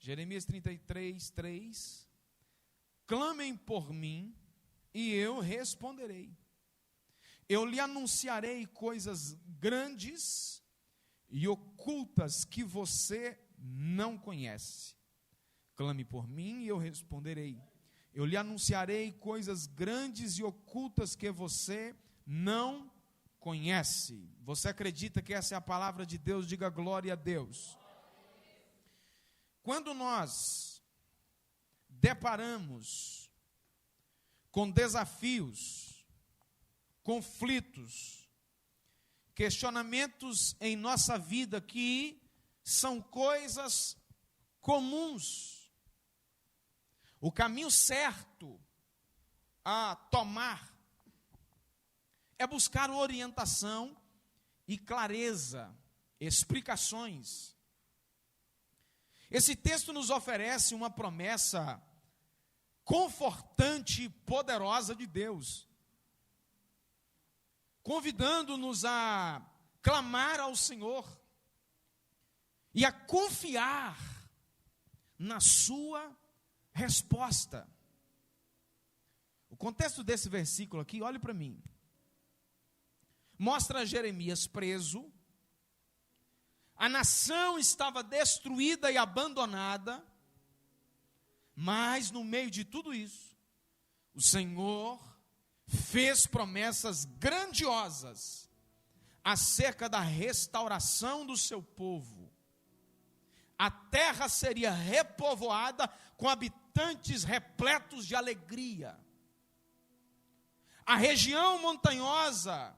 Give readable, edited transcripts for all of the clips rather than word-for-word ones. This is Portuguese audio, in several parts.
Jeremias 33, 3. Clamem por mim e eu responderei. Eu lhe anunciarei coisas grandes e ocultas que você não conhece. Clame por mim e eu responderei. Eu lhe anunciarei coisas grandes e ocultas que você não conhece. Você acredita que essa é a palavra de Deus? Diga glória a Deus. Quando nós deparamos com desafios, conflitos, questionamentos em nossa vida que são coisas comuns, o caminho certo a tomar é buscar orientação e clareza, explicações. Esse texto nos oferece uma promessa confortante e poderosa de Deus, convidando-nos a clamar ao Senhor e a confiar na sua resposta. O contexto desse versículo aqui, olhe para mim, mostra Jeremias preso, a nação estava destruída e abandonada, mas no meio de tudo isso, o Senhor fez promessas grandiosas acerca da restauração do seu povo. A terra seria repovoada com habitantes repletos de alegria. A região montanhosa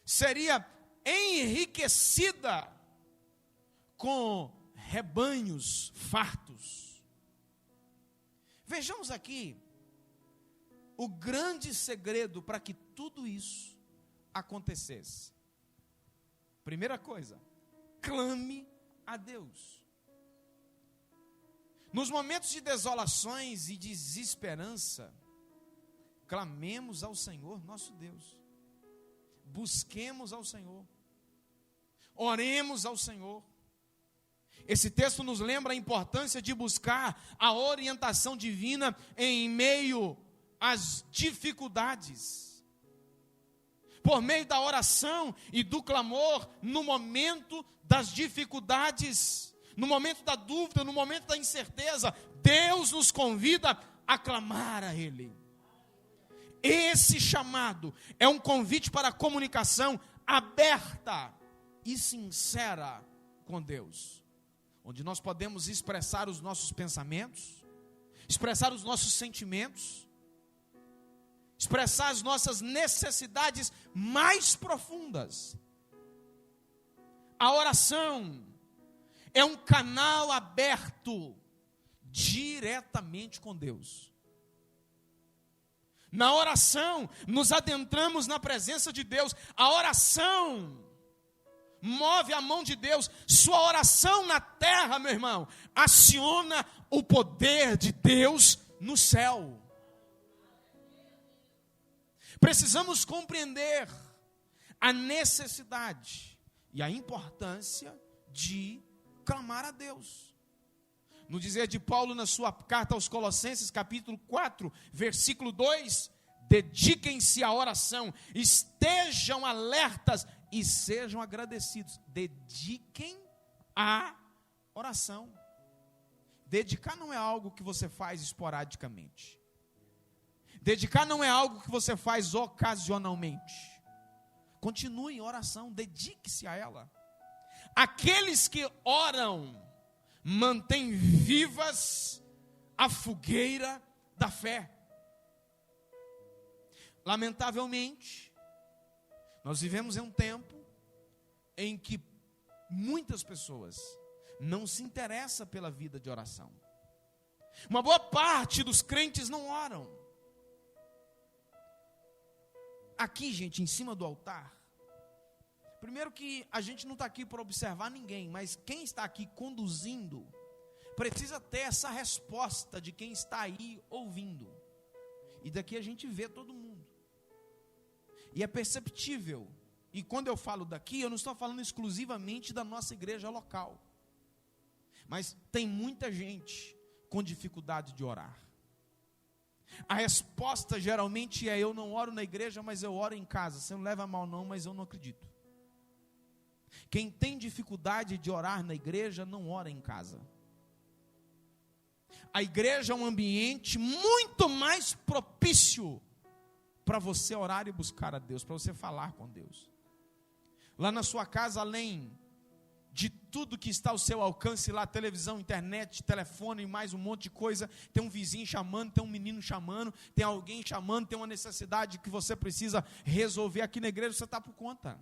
seria enriquecida com rebanhos fartos. Vejamos aqui o grande segredo para que tudo isso acontecesse. Primeira coisa, clame a Deus. Nos momentos de desolações e desesperança, clamemos ao Senhor nosso Deus. Busquemos ao Senhor. Oremos ao Senhor. Esse texto nos lembra a importância de buscar a orientação divina em meio às dificuldades. Por meio da oração e do clamor, no momento das dificuldades, no momento da dúvida, no momento da incerteza, Deus nos convida a clamar a Ele. Esse chamado é um convite para a comunicação aberta e sincera com Deus, onde nós podemos expressar os nossos pensamentos, expressar os nossos sentimentos, expressar as nossas necessidades mais profundas. A oração é um canal aberto diretamente com Deus. Na oração, nos adentramos na presença de Deus. A oração move a mão de Deus. Sua oração na terra, meu irmão, aciona o poder de Deus no céu. Precisamos compreender a necessidade e a importância de clamar a Deus. No dizer de Paulo na sua carta aos Colossenses, capítulo 4, versículo 2, dediquem-se à oração, estejam alertas e sejam agradecidos. Dediquem à oração. Dedicar não é algo que você faz esporadicamente. Dedicar não é algo que você faz ocasionalmente. Continue em oração, dedique-se a ela. Aqueles que oram mantêm vivas a fogueira da fé. Lamentavelmente, nós vivemos em um tempo em que muitas pessoas não se interessam pela vida de oração. Uma boa parte dos crentes não oram. Aqui, gente, em cima do altar, primeiro que a gente não está aqui para observar ninguém, mas quem está aqui conduzindo, precisa ter essa resposta de quem está aí ouvindo. E daqui a gente vê todo mundo. E é perceptível. E quando eu falo daqui, eu não estou falando exclusivamente da nossa igreja local. Mas tem muita gente com dificuldade de orar. A resposta geralmente é: eu não oro na igreja, mas eu oro em casa. Você não leva a mal não, mas eu não acredito. Quem tem dificuldade de orar na igreja, não ora em casa. A igreja é um ambiente muito mais propício para você orar e buscar a Deus, para você falar com Deus. Lá na sua casa, além de tudo que está ao seu alcance lá, televisão, internet, telefone e mais um monte de coisa, tem um vizinho chamando, tem um menino chamando, tem alguém chamando, tem uma necessidade que você precisa resolver aqui na igreja, você está por conta.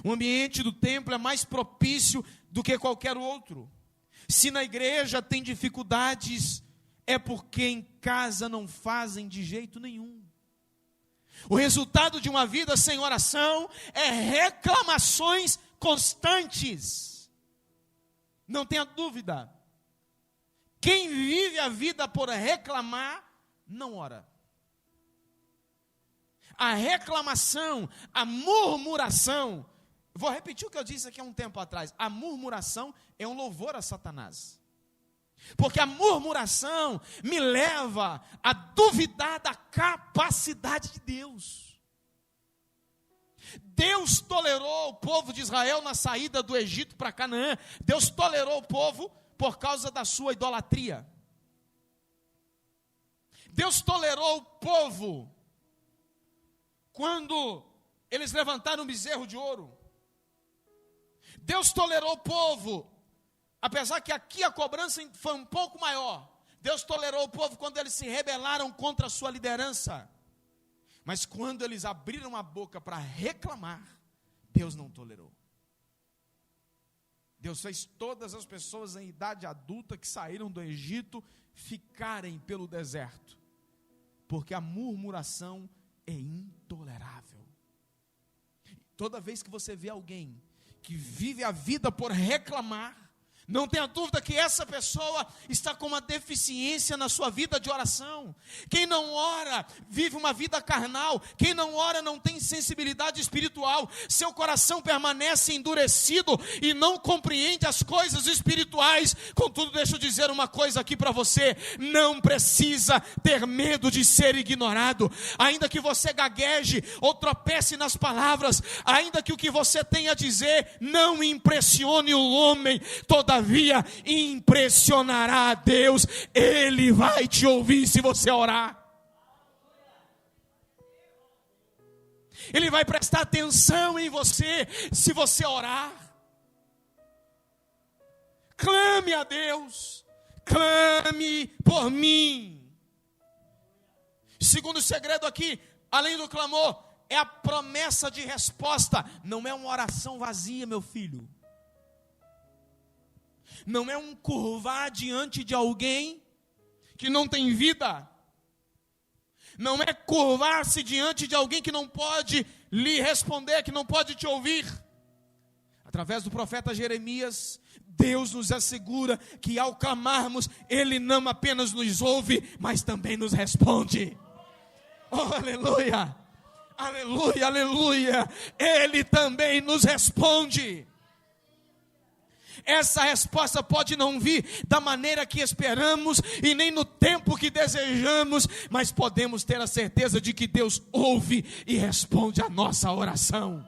O ambiente do templo é mais propício do que qualquer outro. Se na igreja tem dificuldades, é porque em casa não fazem de jeito nenhum. O resultado de uma vida sem oração é reclamações constantes. Não tenha dúvida. Quem vive a vida por reclamar, não ora. A reclamação, a murmuração, vou repetir o que eu disse aqui há um tempo atrás. A murmuração é um louvor a Satanás. Porque a murmuração me leva a duvidar da capacidade de Deus. Deus tolerou o povo de Israel na saída do Egito para Canaã. Deus tolerou o povo por causa da sua idolatria. Deus tolerou o povo quando eles levantaram um bezerro de ouro. Deus tolerou o povo, apesar que aqui a cobrança foi um pouco maior. Deus tolerou o povo quando eles se rebelaram contra a sua liderança. Mas quando eles abriram a boca para reclamar, Deus não tolerou. Deus fez todas as pessoas em idade adulta que saíram do Egito ficarem pelo deserto. Porque a murmuração é intolerável. Toda vez que você vê alguém que vive a vida por reclamar, não tenha dúvida que essa pessoa está com uma deficiência na sua vida de oração. Quem não ora, vive uma vida carnal. Quem não ora, não tem sensibilidade espiritual. Seu coração permanece endurecido e não compreende as coisas espirituais. Contudo, deixa eu dizer uma coisa aqui para você. Não precisa ter medo de ser ignorado. Ainda que você gagueje ou tropece nas palavras, ainda que o que você tem a dizer não impressione o homem, todavia impressionará a Deus. Ele vai te ouvir se você orar. Ele vai prestar atenção em você se você orar. Clame a Deus, clame por mim. Segundo segredo aqui, além do clamor, é a promessa de resposta. Não é uma oração vazia, meu filho. Não é um curvar diante de alguém que não tem vida. Não é curvar-se diante de alguém que não pode lhe responder, que não pode te ouvir. Através do profeta Jeremias, Deus nos assegura que ao clamarmos, Ele não apenas nos ouve, mas também nos responde. Oh, aleluia! Aleluia, aleluia! Ele também nos responde. Essa resposta pode não vir da maneira que esperamos e nem no tempo que desejamos, mas podemos ter a certeza de que Deus ouve e responde a nossa oração.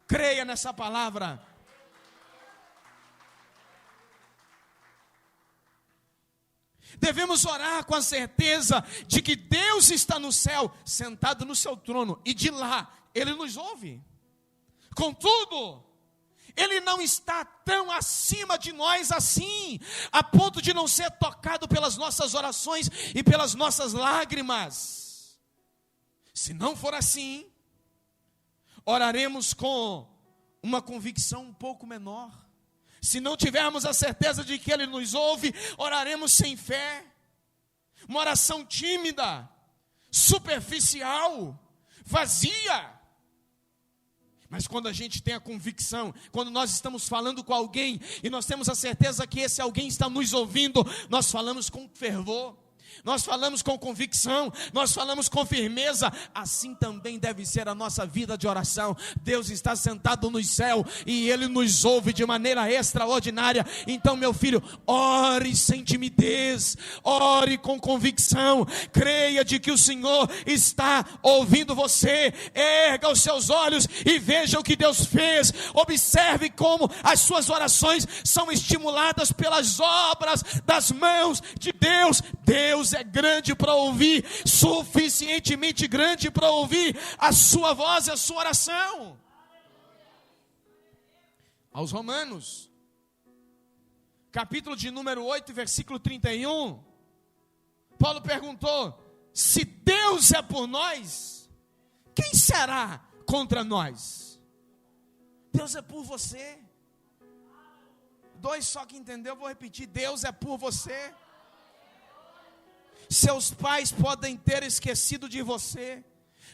Creia nessa palavra. Devemos orar com a certeza de que Deus está no céu, sentado no seu trono, e de lá Ele nos ouve. Contudo, Ele não está tão acima de nós assim, a ponto de não ser tocado pelas nossas orações e pelas nossas lágrimas. Se não for assim, oraremos com uma convicção um pouco menor. Se não tivermos a certeza de que Ele nos ouve, oraremos sem fé. Uma oração tímida, superficial, vazia. Mas quando a gente tem a convicção, quando nós estamos falando com alguém e nós temos a certeza que esse alguém está nos ouvindo, nós falamos com fervor. nós falamos com convicção, nós falamos com firmeza. Assim também deve ser a nossa vida de oração. Deus está sentado no céu e Ele nos ouve de maneira extraordinária. Então, meu filho, ore sem timidez, ore com convicção, creia de que o Senhor está ouvindo você. Erga os seus olhos e veja o que Deus fez. Observe como as suas orações são estimuladas pelas obras das mãos de Deus. Deus é grande para ouvir, suficientemente grande para ouvir a sua voz e a sua oração. Aos Romanos, capítulo de número 8, versículo 31, Paulo perguntou: se Deus é por nós, quem será contra nós? Deus é por você. Dois só que entendeu, vou repetir: Deus é por você. Seus pais podem ter esquecido de você,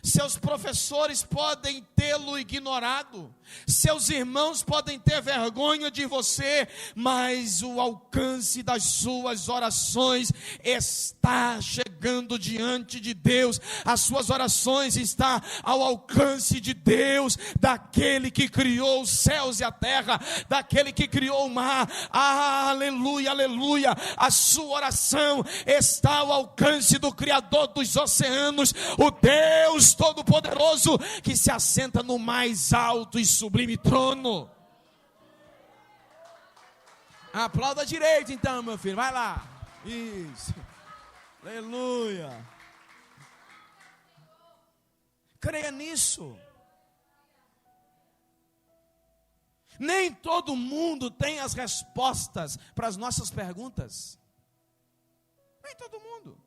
seus professores podem tê-lo ignorado, seus irmãos podem ter vergonha de você, mas o alcance das suas orações está chegando diante de Deus. As suas orações estão ao alcance de Deus, daquele que criou os céus e a terra, daquele que criou o mar. Aleluia, aleluia. A sua oração está ao alcance do Criador dos oceanos, o Deus Todo-Poderoso, que se assenta no mais alto e sublime trono. Aplauda direito então, meu filho, vai lá. Isso, aleluia. Creia nisso. Nem todo mundo tem as respostas para as nossas perguntas. Nem todo mundo.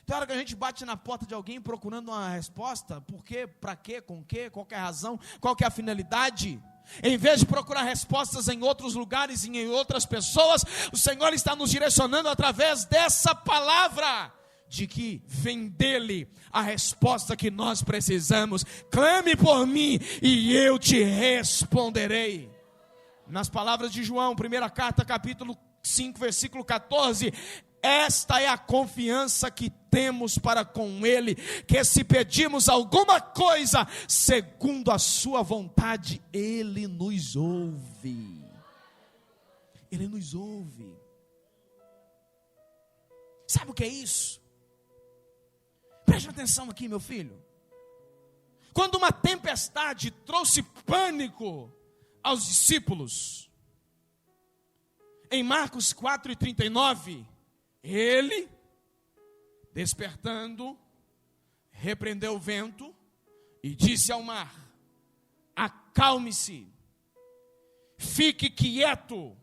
Tem hora que a gente bate na porta de alguém procurando uma resposta. Por quê? Para quê? Com quê? Qual que é a razão? Qual que é a finalidade? Em vez de procurar respostas em outros lugares e em outras pessoas, o Senhor está nos direcionando através dessa palavra, de que vem dele a resposta que nós precisamos. Clame por mim e eu te responderei. Nas palavras de João, primeira carta, capítulo 5, versículo 14, esta é a confiança que temos para com Ele, que se pedirmos alguma coisa segundo a sua vontade, Ele nos ouve. Ele nos ouve. Sabe o que é isso? Preste atenção aqui, meu filho. Quando uma tempestade trouxe pânico aos discípulos, em Marcos 4:39, ele, despertando, repreendeu o vento e disse ao mar: acalme-se, fique quieto.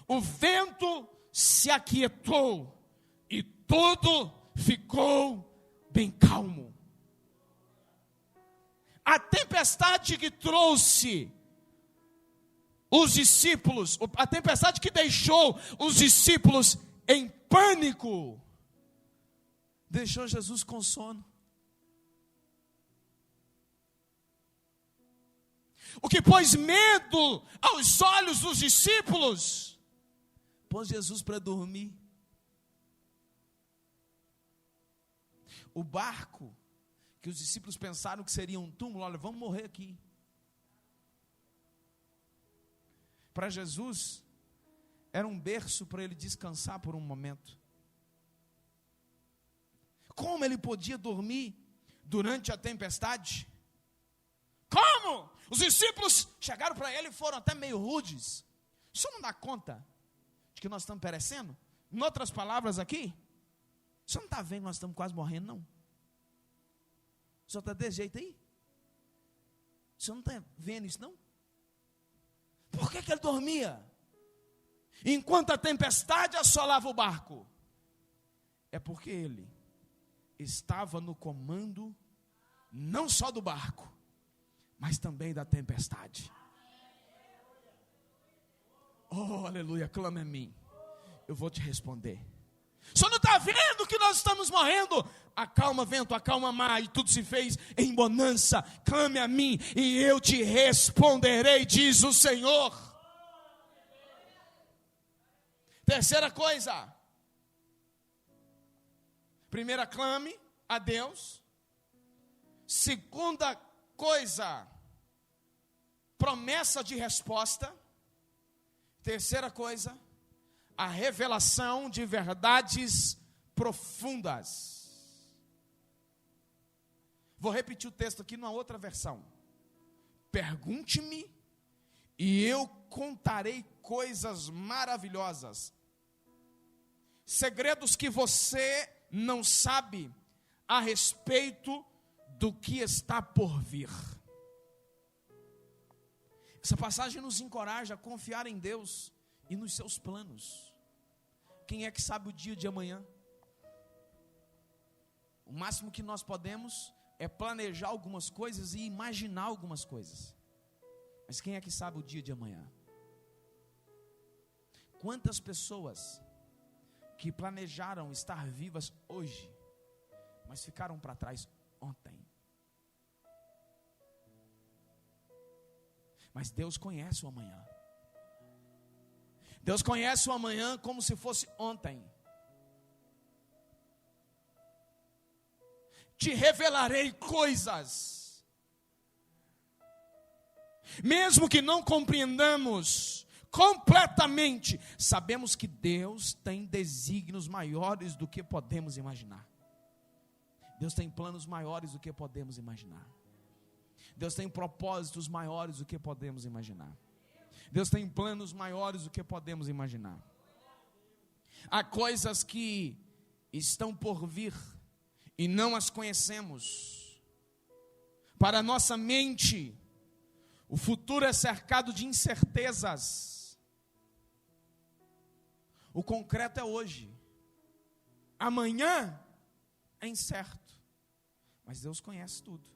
O vento se aquietou e tudo ficou bem calmo. A tempestade que trouxe os discípulos, a tempestade que deixou os discípulos em pânico, deixou Jesus com sono. O que pôs medo aos olhos dos discípulos, pôs Jesus para dormir. O barco, que os discípulos pensaram que seria um túmulo, olha, vamos morrer aqui. Para Jesus, era um berço para ele descansar por um momento. Como ele podia dormir durante a tempestade? Como? Os discípulos chegaram para ele e foram até meio rudes. O senhor não dá conta de que nós estamos perecendo? Em outras palavras aqui, o senhor não está vendo que nós estamos quase morrendo, não? O senhor está desse jeito aí? O senhor não está vendo isso, não? Por que ele dormia? Enquanto a tempestade assolava o barco, é porque ele estava no comando, não só do barco, mas também da tempestade. Oh, aleluia, clama a mim, eu vou te responder. O senhor não está vendo que nós estamos morrendo? Acalma vento, acalma mar, e tudo se fez em bonança. Clame a mim e eu te responderei, diz o Senhor. Terceira coisa, Primeira, clame a Deus. Segunda coisa, promessa de resposta. Terceira coisa, a revelação de verdades profundas. Vou repetir o texto aqui numa outra versão. Pergunte-me e eu contarei coisas maravilhosas, segredos que você não sabe a respeito do que está por vir. Essa passagem nos encoraja a confiar em Deus e nos seus planos. Quem é que sabe o dia de amanhã? O máximo que nós podemos é planejar algumas coisas e imaginar algumas coisas. Mas quem é que sabe o dia de amanhã? Quantas pessoas que planejaram estar vivas hoje, mas ficaram para trás ontem? Mas Deus conhece o amanhã. Deus conhece o amanhã como se fosse ontem. Te revelarei coisas, mesmo que não compreendamos completamente, sabemos que Deus tem desígnios maiores do que podemos imaginar. Deus tem planos maiores do que podemos imaginar. Deus tem propósitos maiores do que podemos imaginar. Deus tem planos maiores do que podemos imaginar. Há coisas que estão por vir e não as conhecemos. Para a nossa mente, o futuro é cercado de incertezas. O concreto é hoje. Amanhã é incerto. Mas Deus conhece tudo.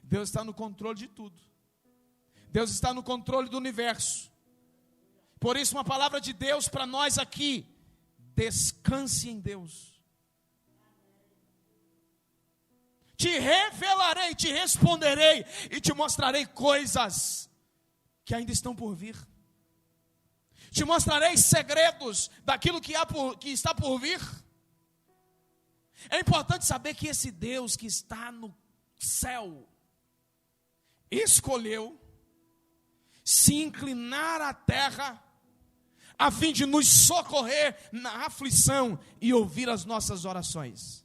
Deus está no controle de tudo. Deus está no controle do universo. Por isso, uma palavra de Deus para nós aqui: descanse em Deus. Te revelarei, te responderei e te mostrarei coisas que ainda estão por vir. Te mostrarei segredos daquilo que está por vir. É importante saber que esse Deus que está no céu escolheu se inclinar à terra a fim de nos socorrer na aflição e ouvir as nossas orações.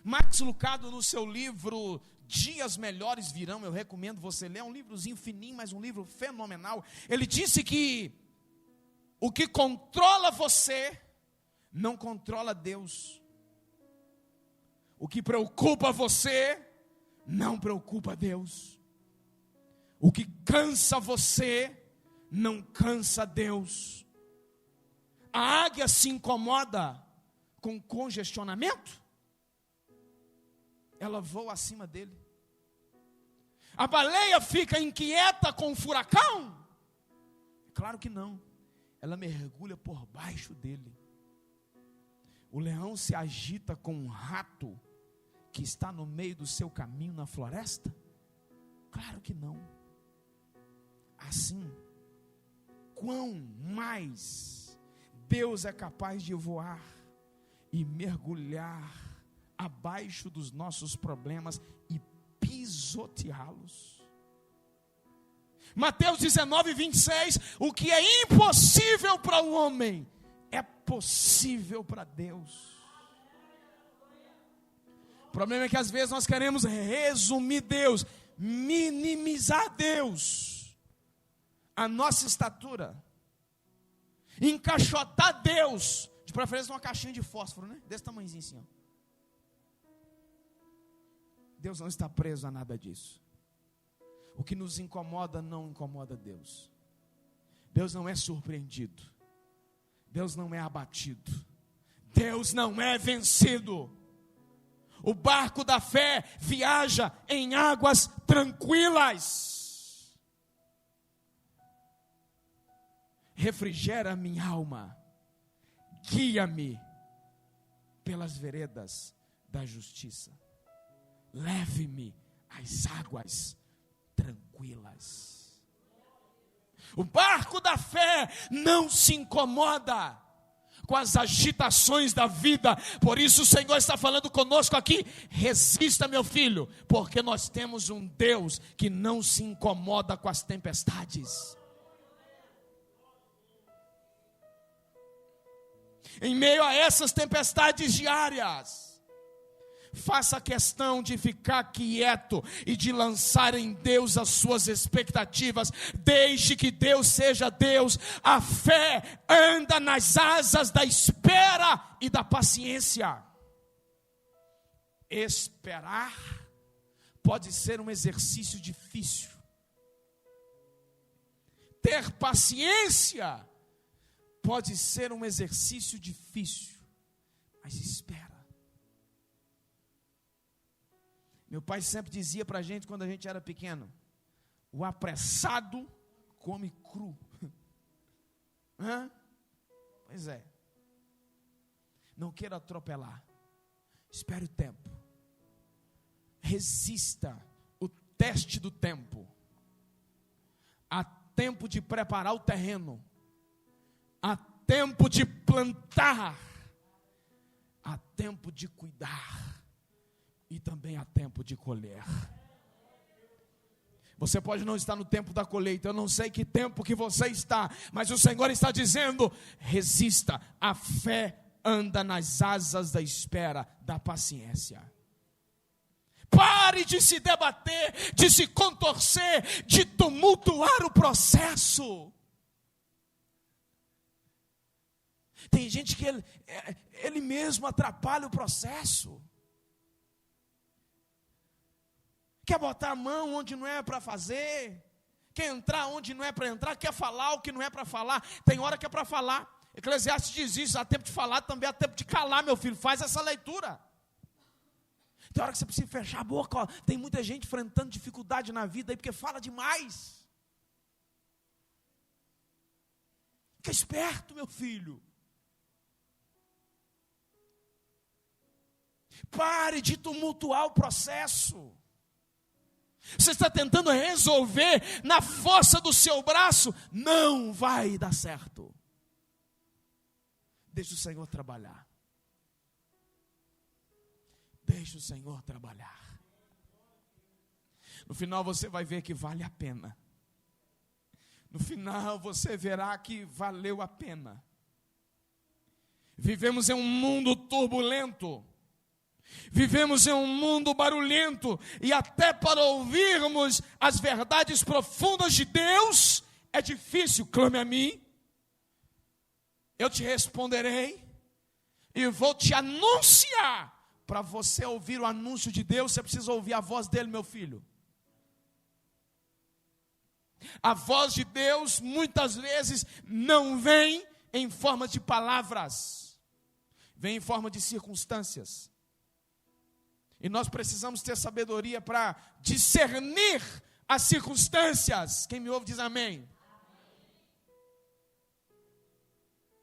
Max Lucado, no seu livro Dias Melhores Virão, eu recomendo você ler, é um livrozinho fininho, mas um livro fenomenal. Ele disse que o que controla você não controla Deus. O que preocupa você não preocupa Deus. O que cansa você não cansa Deus. A águia se incomoda com congestionamento? Ela voa acima dele. A baleia fica inquieta com o furacão? Claro que não. Ela mergulha por baixo dele. O leão se agita com um rato que está no meio do seu caminho na floresta? Claro que não. Assim, quão mais Deus é capaz de voar e mergulhar abaixo dos nossos problemas e pisoteá-los. Mateus 19:26, o que é impossível para o homem é possível para Deus. O problema é que às vezes nós queremos resumir Deus, minimizar Deus, a nossa estatura, encaixotar Deus, de preferência numa caixinha de fósforo, né? Desse tamanhozinho assim, ó. Deus não está preso a nada disso. O que nos incomoda não incomoda Deus. Deus não é surpreendido. Deus não é abatido. Deus não é vencido. O barco da fé viaja em águas tranquilas. Refrigera minha alma. Guia-me pelas veredas da justiça. Leve-me às águas tranquilas. O barco da fé não se incomoda com as agitações da vida. Por isso o Senhor está falando conosco aqui: resista, meu filho, porque nós temos um Deus que não se incomoda com as tempestades. Em meio a essas tempestades diárias, faça questão de ficar quieto e de lançar em Deus as suas expectativas. Deixe que Deus seja Deus. A fé anda nas asas da espera e da paciência. Esperar pode ser um exercício difícil. Ter paciência pode ser um exercício difícil, mas espera. Meu pai sempre dizia para a gente, quando a gente era pequeno: o apressado come cru. Pois é. Não queira atropelar. Espere o tempo. Resista o teste do tempo. Há tempo de preparar o terreno. Há tempo de plantar. Há tempo de cuidar. E também há tempo de colher. Você pode não estar no tempo da colheita, eu não sei que tempo que você está, mas o Senhor está dizendo: resista. A fé anda nas asas da espera, da paciência. Pare de se debater, de se contorcer, de tumultuar o processo. Tem gente que ele mesmo atrapalha o processo. Quer botar a mão onde não é para fazer, quer entrar onde não é para entrar, quer falar o que não é para falar. Tem hora que é para falar. Eclesiastes diz isso: há tempo de falar, também há tempo de calar, meu filho. Faz essa leitura. Tem hora que você precisa fechar a boca. Ó. Tem muita gente enfrentando dificuldade na vida aí porque fala demais. Fica esperto, meu filho. Pare de tumultuar o processo. Você está tentando resolver na força do seu braço, não vai dar certo. Deixa o Senhor trabalhar. Deixa o Senhor trabalhar. No final você vai ver que vale a pena. No final você verá que valeu a pena. Vivemos em um mundo turbulento. Vivemos em um mundo barulhento, e até para ouvirmos as verdades profundas de Deus é difícil. Clame a mim, eu te responderei e vou te anunciar. Para você ouvir o anúncio de Deus, você precisa ouvir a voz dele, meu filho. A voz de Deus muitas vezes não vem em forma de palavras, vem em forma de circunstâncias. E nós precisamos ter sabedoria para discernir as circunstâncias. Quem me ouve diz amém.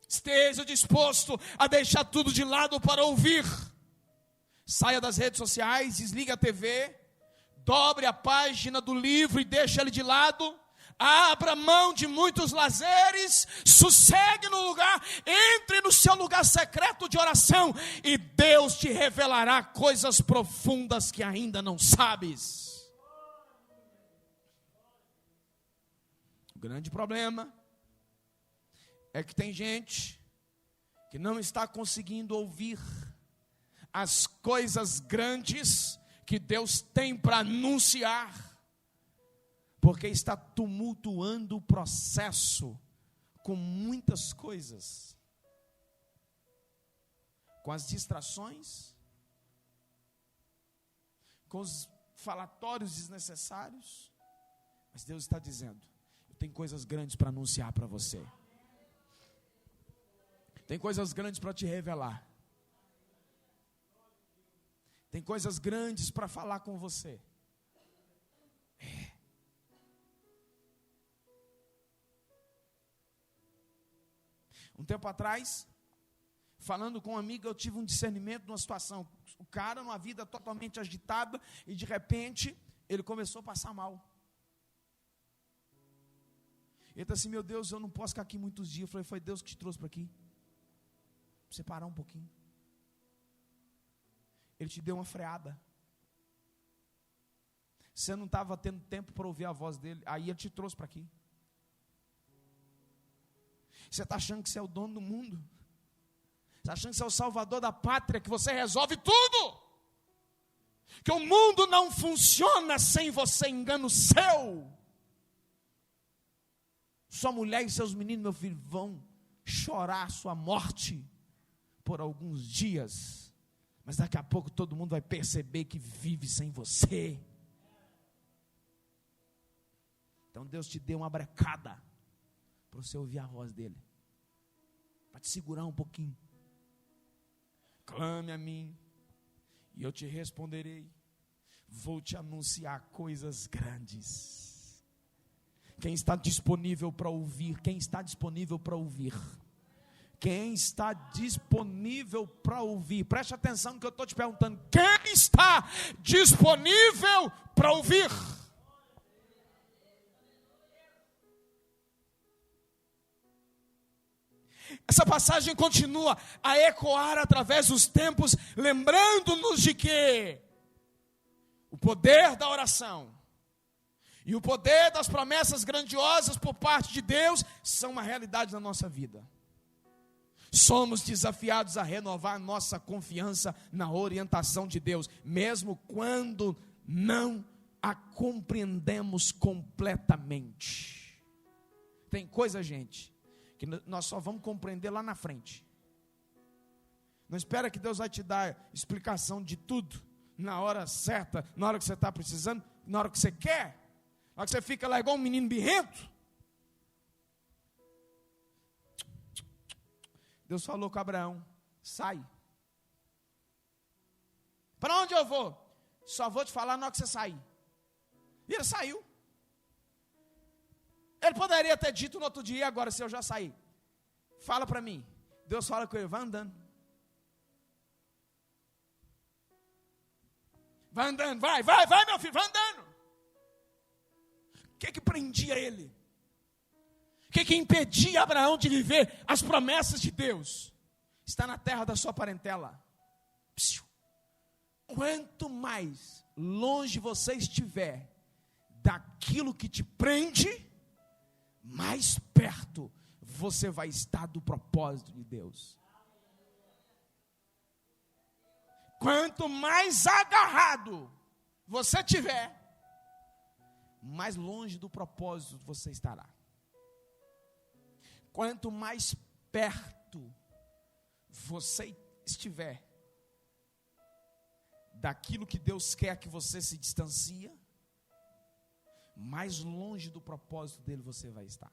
Esteja disposto a deixar tudo de lado para ouvir. Saia das redes sociais, desligue a TV, dobre a página do livro e deixe ele de lado. Abra mão de muitos lazeres, sossegue no lugar, entre no seu lugar secreto de oração e Deus te revelará coisas profundas que ainda não sabes. O grande problema é que tem gente que não está conseguindo ouvir as coisas grandes que Deus tem para anunciar, porque está tumultuando o processo com muitas coisas, com as distrações, com os falatórios desnecessários. Mas Deus está dizendo: eu tenho coisas grandes para anunciar para você, tem coisas grandes para te revelar, tem coisas grandes para falar com você. Um tempo atrás, falando com um amigo, eu tive um discernimento de uma situação. O cara, numa vida totalmente agitada, e de repente, ele começou a passar mal. Ele disse assim: meu Deus, eu não posso ficar aqui muitos dias. Eu falei: foi Deus que te trouxe para aqui. para você parar um pouquinho. Ele te deu uma freada. Você não estava tendo tempo para ouvir a voz dele, aí ele te trouxe para aqui. Você está achando que você é o dono do mundo? Você está achando que você é o salvador da pátria, que você resolve tudo? Que o mundo não funciona sem você, engano seu. Sua mulher e seus meninos, meu filho, vão chorar a sua morte por alguns dias, mas daqui a pouco todo mundo vai perceber que vive sem você. Então Deus te deu uma brecada para você ouvir a voz dele, para te segurar um pouquinho. Clame a mim e eu te responderei, vou te anunciar coisas grandes. Quem está disponível para ouvir? Quem está disponível para ouvir? Quem está disponível para ouvir? Preste atenção no que eu estou te perguntando. Quem está disponível para ouvir? Essa passagem continua a ecoar através dos tempos, lembrando-nos de que o poder da oração e o poder das promessas grandiosas por parte de Deus são uma realidade na nossa vida. Somos desafiados a renovar nossa confiança na orientação de Deus, mesmo quando não a compreendemos completamente. Tem coisa, gente, que nós só vamos compreender lá na frente. Não espera que Deus vai te dar explicação de tudo na hora certa, na hora que você está precisando, na hora que você quer. Na hora que você fica lá igual um menino birrento. Deus falou com Abraão: sai. Para onde eu vou? Só vou te falar na hora que você sair. E ele saiu. Ele poderia ter dito no outro dia: agora, se eu já sair, fala para mim. Deus fala com ele: vai andando. Vai andando, vai meu filho, vai andando. O que prendia ele? O que impedia Abraão de viver as promessas de Deus? Está na terra da sua parentela. Quanto mais longe você estiver daquilo que te prende, mais perto você vai estar do propósito de Deus. Quanto mais agarrado você estiver, mais longe do propósito você estará. Quanto mais perto você estiver daquilo que Deus quer que você se distancia, mais longe do propósito dele você vai estar.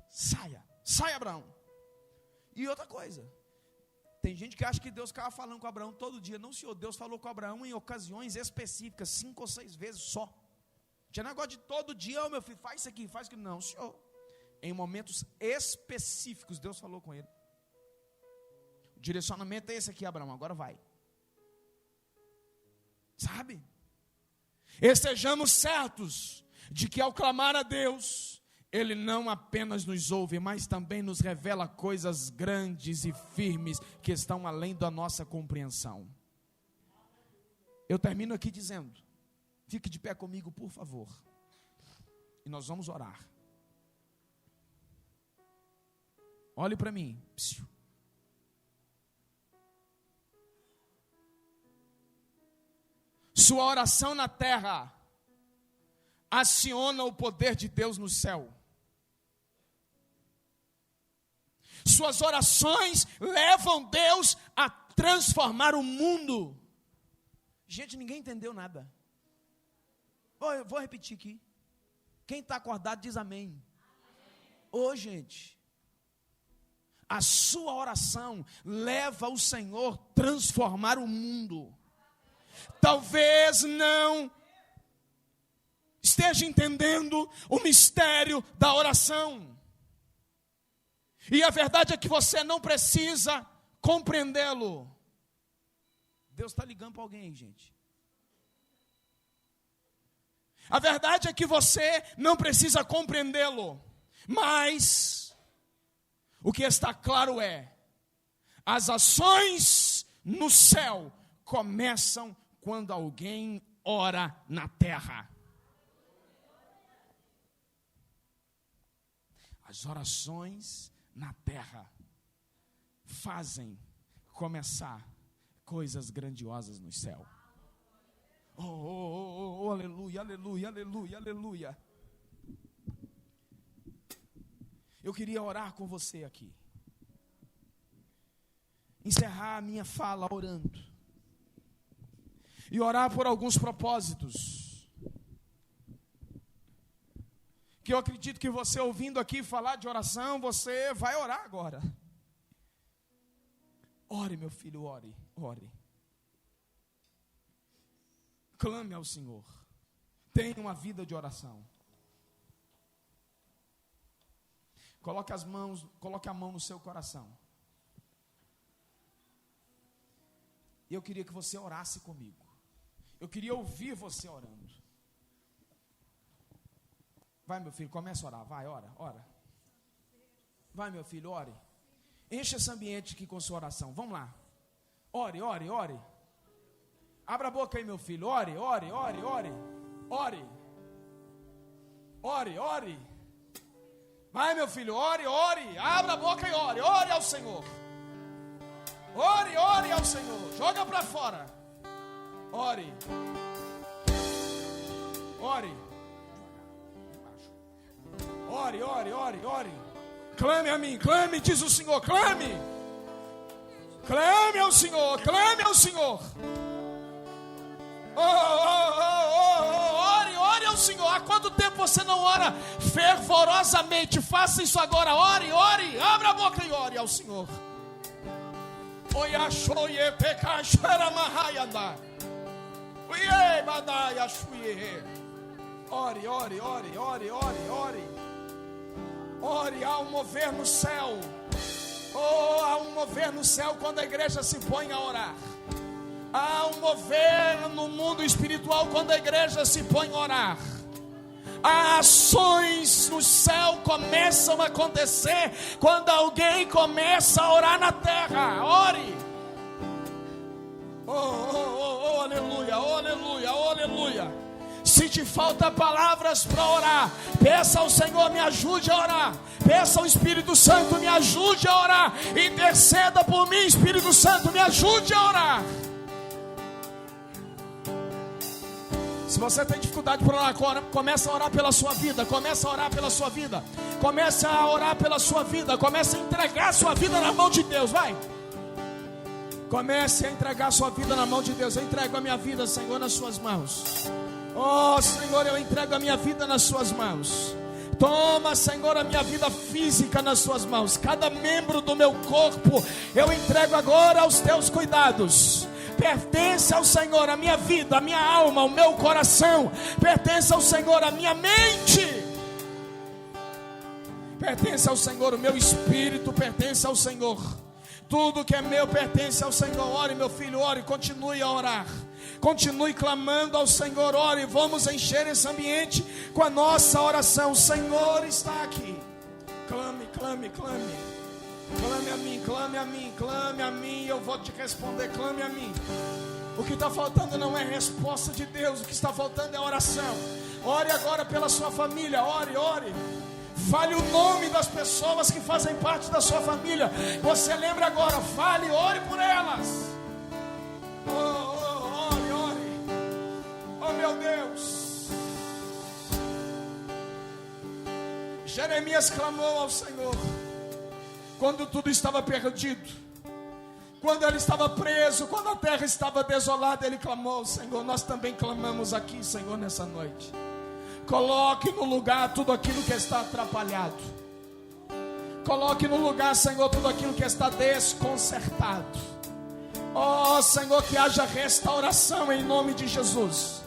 Saia Abraão. E outra coisa, tem gente que acha que Deus ficava falando com Abraão todo dia. Não, senhor, Deus falou com Abraão em ocasiões específicas, 5 ou 6 vezes só. Tinha negócio de todo dia: meu filho, faz isso aqui, faz aquilo. Não, senhor. Em momentos específicos Deus falou com ele. O direcionamento é esse aqui, Abraão, agora vai. Sabe? Estejamos certos de que ao clamar a Deus, Ele não apenas nos ouve, mas também nos revela coisas grandes e firmes que estão além da nossa compreensão. Eu termino aqui dizendo: fique de pé comigo, por favor, e nós vamos orar. Olhe para mim. Sua oração na terra aciona o poder de Deus no céu. Suas orações levam Deus a transformar o mundo. Gente, ninguém entendeu nada. Eu vou repetir aqui. Quem está acordado diz amém. Ô, gente, a sua oração leva o Senhor a transformar o mundo. Talvez não esteja entendendo o mistério da oração. E a verdade é que você não precisa compreendê-lo. Deus está ligando para alguém aí, gente. A verdade é que você não precisa compreendê-lo. Mas o que está claro é: As ações no céu começam quando alguém ora na terra. As orações na terra fazem começar coisas grandiosas no céu. Oh, aleluia, aleluia, aleluia, aleluia. Eu queria orar com você aqui. Encerrar a minha fala orando. E orar por alguns propósitos. Que eu acredito que você ouvindo aqui falar de oração, você vai orar agora. Ore, meu filho, ore, ore. Clame ao Senhor. Tenha uma vida de oração. Coloque a mão no seu coração. Eu queria que você orasse comigo. Eu queria ouvir você orando. Vai, meu filho, começa a orar. Vai, ora, ora. Vai, meu filho, ore. Enche esse ambiente aqui com sua oração. Vamos lá. Ore, ore, ore. Abra a boca aí, meu filho. Ore, ore, ore, ore. Ore. Ore, ore. Vai, meu filho, ore, ore. Abra a boca e ore. Ore ao Senhor. Ore, ore ao Senhor. Joga para fora. Ore. Ore. Ore, ore, ore, ore. Clame a mim, clame, diz o Senhor, clame. Clame ao Senhor, clame ao Senhor. Ore, ore ao Senhor. Há quanto tempo você não ora fervorosamente? Faça isso agora, ore, ore. Abra a boca e ore ao Senhor. Ore, ore, ore, ore, ore, ore. Ore, há um mover no céu. Oh, há um mover no céu quando a igreja se põe a orar. Há um mover no mundo espiritual quando a igreja se põe a orar. Ações no céu começam a acontecer quando alguém começa a orar na terra. Ore. Oh, aleluia, oh, aleluia, oh, aleluia. Se te falta palavras para orar, peça ao Senhor, me ajude a orar. Peça ao Espírito Santo, me ajude a orar. Interceda por mim, Espírito Santo, me ajude a orar. Se você tem dificuldade para orar, começa a orar pela sua vida. Começa a orar pela sua vida. Começa a orar pela sua vida. Começa a entregar a sua vida na mão de Deus, vai. Comece a entregar a sua vida na mão de Deus. Eu entrego a minha vida, Senhor, nas suas mãos. Oh, Senhor, eu entrego a minha vida nas suas mãos. Toma, Senhor, a minha vida física nas suas mãos. Cada membro do meu corpo eu entrego agora aos teus cuidados. Pertence ao Senhor a minha vida, a minha alma, o meu coração. Pertence ao Senhor a minha mente. Pertence ao Senhor o meu espírito. Pertence ao Senhor. Tudo que é meu pertence ao Senhor. Ore, meu filho, ore, continue a orar. Continue clamando ao Senhor, ore. Vamos encher esse ambiente com a nossa oração. O Senhor está aqui. Clame, clame, clame. Clame a mim, clame a mim, clame a mim. Eu vou te responder, clame a mim. O que está faltando não é resposta de Deus. O que está faltando é oração. Ore agora pela sua família, ore, ore. Fale o nome das pessoas que fazem parte da sua família. Você lembra agora, fale, ore por elas. Ore, ore. Oh, meu Deus. Jeremias clamou ao Senhor quando tudo estava perdido, quando ele estava preso, quando a terra estava desolada. Ele clamou ao Senhor. Nós também clamamos aqui, Senhor, nessa noite. Coloque no lugar tudo aquilo que está atrapalhado. Coloque no lugar, Senhor, tudo aquilo que está desconcertado. Oh, Senhor, que haja restauração em nome de Jesus.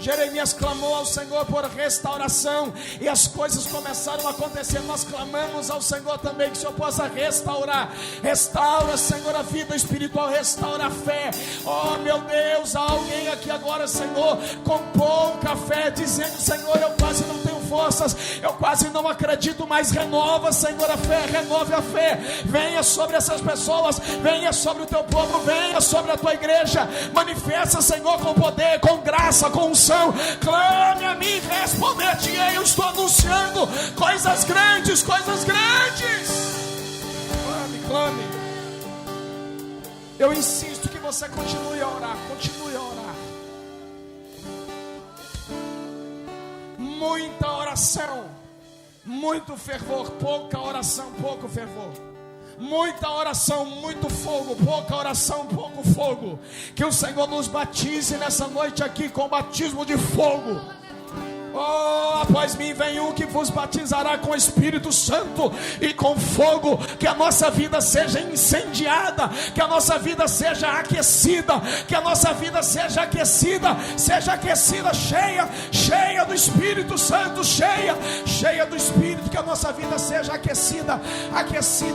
Jeremias clamou ao Senhor por restauração e as coisas começaram a acontecer. Nós clamamos ao Senhor também que o Senhor possa restaurar. Restaura, Senhor, a vida espiritual, restaura a fé. Oh, meu Deus, há alguém aqui agora, Senhor, com pouca fé, dizendo: Senhor, eu quase não tenho forças. Eu quase não acredito, mas renova, Senhor, a fé, renove a fé. Venha sobre essas pessoas, venha sobre o teu povo, venha sobre a tua igreja. Manifesta, Senhor, com poder, com graça, com unção. Clame a mim, responder-te-ei. Eu estou anunciando coisas grandes, coisas grandes. Clame. Eu insisto que você continue a orar, continue a orar. Muita oração, muito fervor, pouca oração, pouco fervor. Muita oração, muito fogo, pouca oração, pouco fogo. Que o Senhor nos batize nessa noite aqui com batismo de fogo. Oh, após mim vem um que vos batizará com o Espírito Santo e com fogo. Que a nossa vida seja incendiada, que a nossa vida seja aquecida, que a nossa vida seja aquecida, cheia do Espírito Santo, cheia do Espírito. Que a nossa vida seja aquecida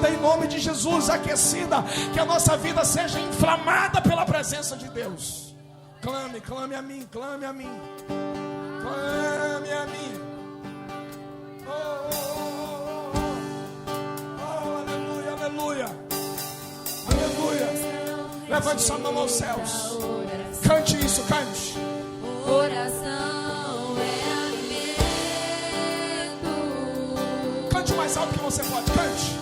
em nome de Jesus, aquecida. Que a nossa vida seja inflamada pela presença de Deus. Clame a mim, clame a mim. Clame a mim. Aleluia, aleluia. Aleluia. Levante sua mão aos céus. Cante isso, cante. Oração é alimento. Cante o mais alto que você pode, cante.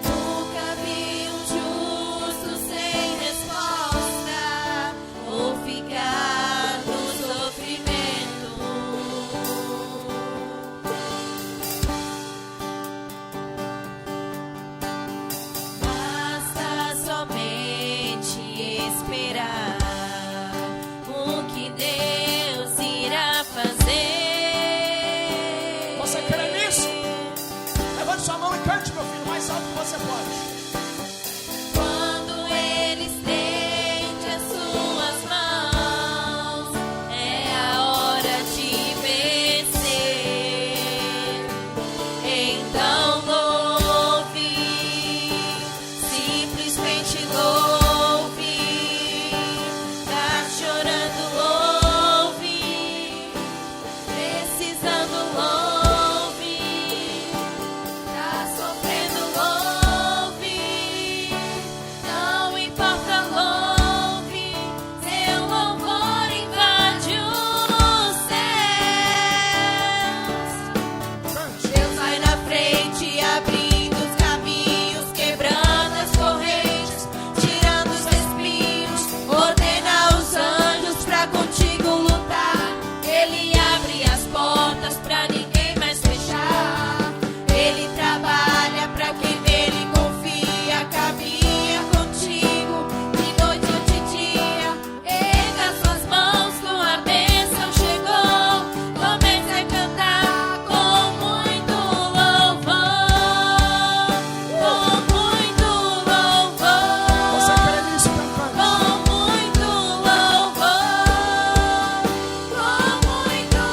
Nunca vi um justo sem resposta ou ficar no sofrimento. Basta somente esperar o que Deus irá fazer. Você crê nisso? Levante sua mão e cante, meu filho, o mais alto que você pode. Quando Ele estende as suas mãos, é a hora de vencer. Então louve, simplesmente louve. Tá chorando, louve. Precisando, louve. Tá sofrendo, louve. Não importa, louve. Seu louvor invade os céus. Cante. Deus vai na frente, abrindo os caminhos, quebrando as correntes, tirando os espinhos, ordena os anjos pra contigo lutar. Ele abre as portas pra ninguém mais fechar. Ele trabalha pra quem nele confia, caminha contigo de noite ou de dia. Erga suas mãos, tua bênção chegou. Comece a cantar com muito louvor, com muito louvor, Você crê nisso, cantante? com muito louvor, com muito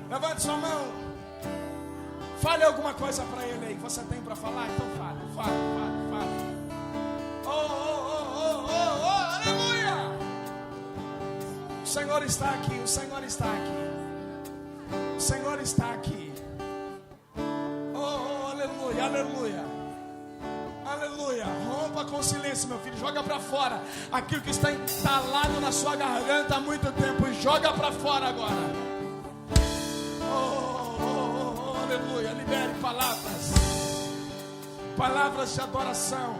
Levante sua mão. Fale alguma coisa para ele aí. Você tem para falar? Então fale. Aleluia! O Senhor está aqui. O Senhor está aqui. O Senhor está aqui. Aleluia, aleluia. Aleluia. Rompa com silêncio, meu filho. Joga para fora aquilo que está entalado na sua garganta há muito tempo. Joga para fora agora. Aleluia. Libere palavras. Palavras de adoração.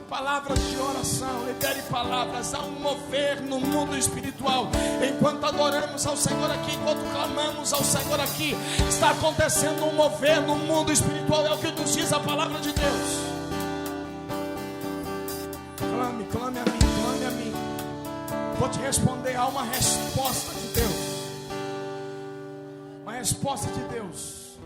Palavras de oração. Libere palavras. Há um mover no mundo espiritual. Enquanto adoramos ao Senhor aqui, enquanto clamamos ao Senhor aqui, está acontecendo um mover no mundo espiritual. É o que nos diz a palavra de Deus. Clame a mim. Vou te responder, há uma resposta de Deus. Uma resposta de Deus